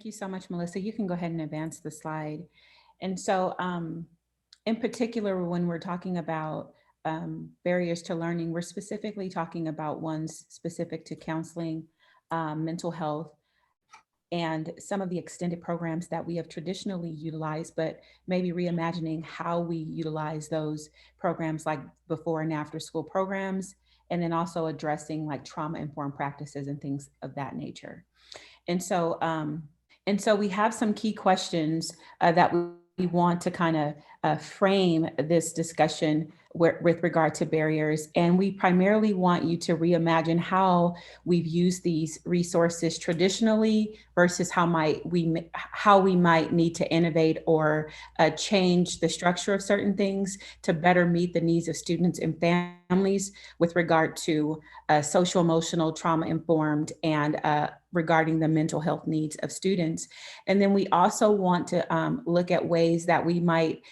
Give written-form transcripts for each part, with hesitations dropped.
you so much, Melissa. You can go ahead and advance the slide. And so, in particular, when we're talking about barriers to learning, we're specifically talking about ones specific to counseling, mental health, and some of the extended programs that we have traditionally utilized, but maybe reimagining how we utilize those programs like before and after school programs, and then also addressing like trauma informed practices and things of that nature. And so, we have some key questions that we want to kind of frame this discussion with regard to barriers. And we primarily want you to reimagine how we've used these resources traditionally versus how we might need to innovate or change the structure of certain things to better meet the needs of students and families with regard to social emotional trauma informed and regarding the mental health needs of students. And then we also want to look at ways that we might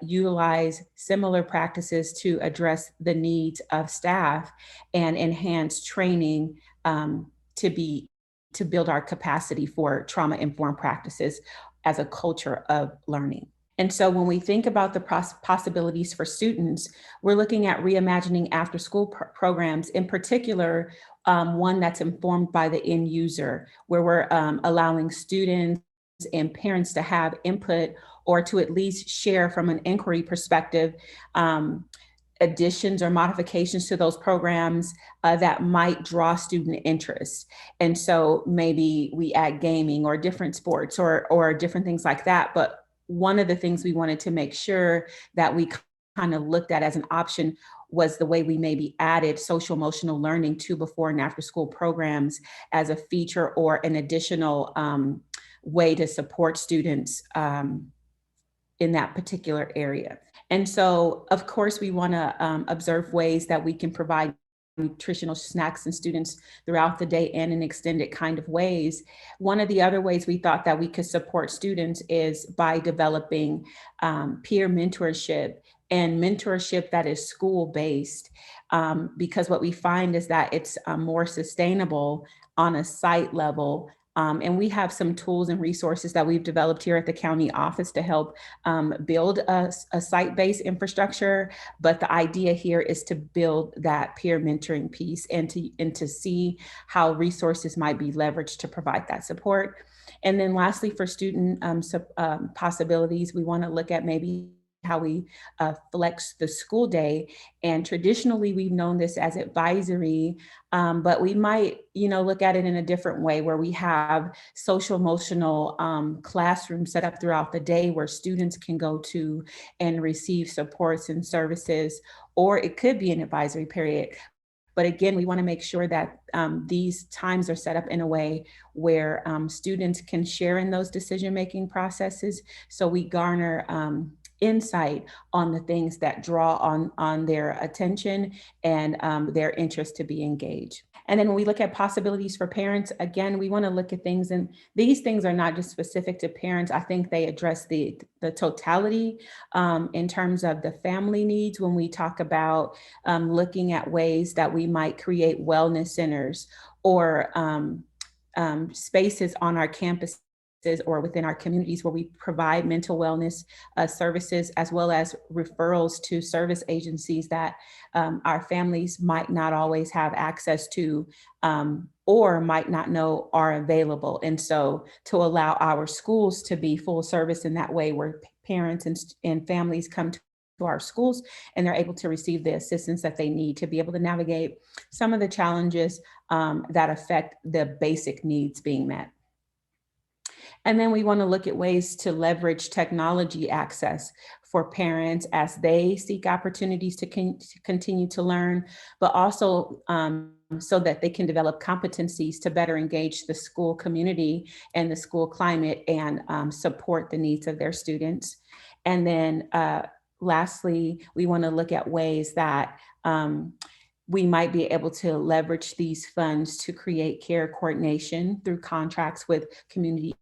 utilize similar practices to address the needs of staff and enhance training to build our capacity for trauma informed practices as a culture of learning. And so when we think about the possibilities for students, we're looking at reimagining after school programs, in particular, one that's informed by the end user, where we're allowing students and parents to have input or to at least share from an inquiry perspective additions or modifications to those programs that might draw student interest. And so maybe we add gaming or different sports or different things like that. But one of the things we wanted to make sure that we kind of looked at as an option was the way we maybe added social emotional learning to before and after school programs as a feature or an additional way to support students in that particular area. And so, of course, we want to observe ways that we can provide nutritional snacks and students throughout the day and in extended kind of ways. One of the other ways we thought that we could support students is by developing peer mentorship and mentorship that is school-based, because what we find is that it's more sustainable on a site level. And we have some tools and resources that we've developed here at the county office to help build a site-based infrastructure. But the idea here is to build that peer mentoring piece and to see how resources might be leveraged to provide that support. And then lastly, for student possibilities, we want to look at maybe how we flex the school day. And traditionally, we've known this as advisory, but we might, look at it in a different way where we have social emotional classrooms set up throughout the day where students can go to and receive supports and services, or it could be an advisory period. But again, we want to make sure that these times are set up in a way where students can share in those decision-making processes. So we garner insight on the things that draw on their attention and their interest to be engaged. And then when we look at possibilities for parents, again, we want to look at things, and these things are not just specific to parents. I think they address the totality in terms of the family needs when we talk about looking at ways that we might create wellness centers or spaces on our campuses or within our communities where we provide mental wellness services, as well as referrals to service agencies that our families might not always have access to or might not know are available. And so to allow our schools to be full service in that way, where parents and families come to our schools and they're able to receive the assistance that they need to be able to navigate some of the challenges that affect the basic needs being met. And then we want to look at ways to leverage technology access for parents as they seek opportunities to continue to learn, but also so that they can develop competencies to better engage the school community and the school climate and support the needs of their students. And then lastly, we want to look at ways that we might be able to leverage these funds to create care coordination through contracts with community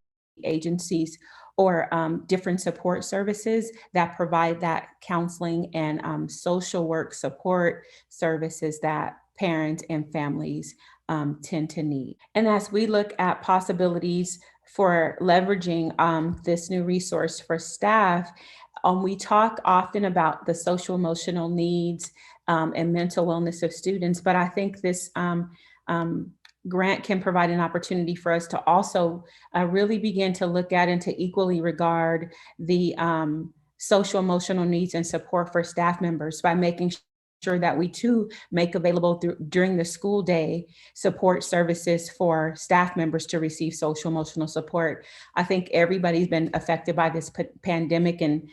agencies or different support services that provide that counseling and social work support services that parents and families tend to need. And as we look at possibilities for leveraging this new resource for staff, we talk often about the social emotional needs and mental wellness of students, but I think this um, grant can provide an opportunity for us to also really begin to look at and to equally regard the social emotional needs and support for staff members by making sure that we too make available during the school day support services for staff members to receive social emotional support. I think everybody's been affected by this pandemic in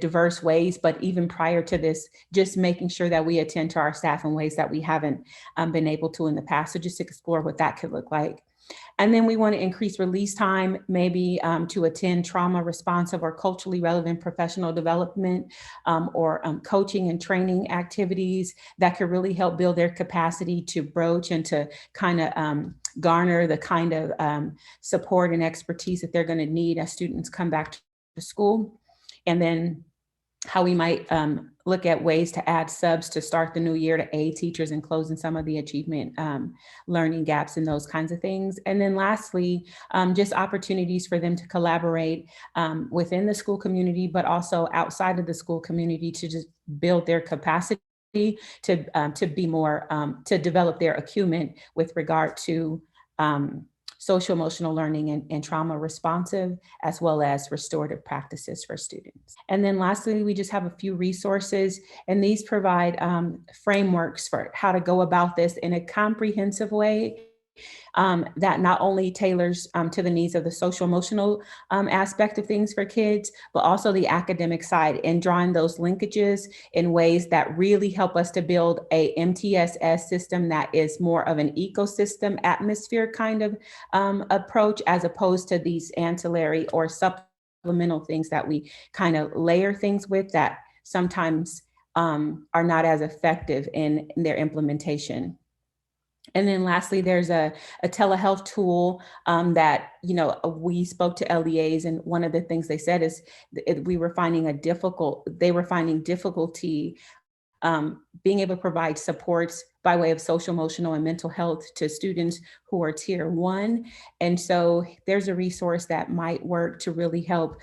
diverse ways, but even prior to this, just making sure that we attend to our staff in ways that we haven't been able to in the past. So just explore what that could look like. And then we want to increase release time, maybe to attend trauma responsive or culturally relevant professional development or coaching and training activities that could really help build their capacity to broach and to kind of garner the kind of support and expertise that they're going to need as students come back to school. And then how we might look at ways to add subs to start the new year to aid teachers in closing some of the achievement learning gaps and those kinds of things. And then lastly, just opportunities for them to collaborate within the school community, but also outside of the school community to just build their capacity to be more, to develop their acumen with regard to social emotional learning and trauma responsive, as well as restorative practices for students. And then lastly, we just have a few resources, and these provide frameworks for how to go about this in a comprehensive way that not only tailors to the needs of the social emotional aspect of things for kids, but also the academic side, and drawing those linkages in ways that really help us to build a MTSS system that is more of an ecosystem atmosphere kind of approach, as opposed to these ancillary or supplemental things that we kind of layer things with that sometimes are not as effective in their implementation. And then lastly, there's a telehealth tool that, we spoke to LEAs, and one of the things they said is they were finding difficulty being able to provide supports by way of social, emotional, and mental health to students who are tier 1. And so there's a resource that might work to really help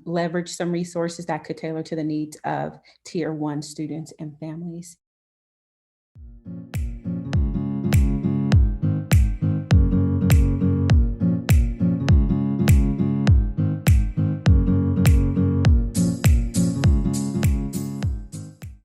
leverage some resources that could tailor to the needs of tier 1 students and families.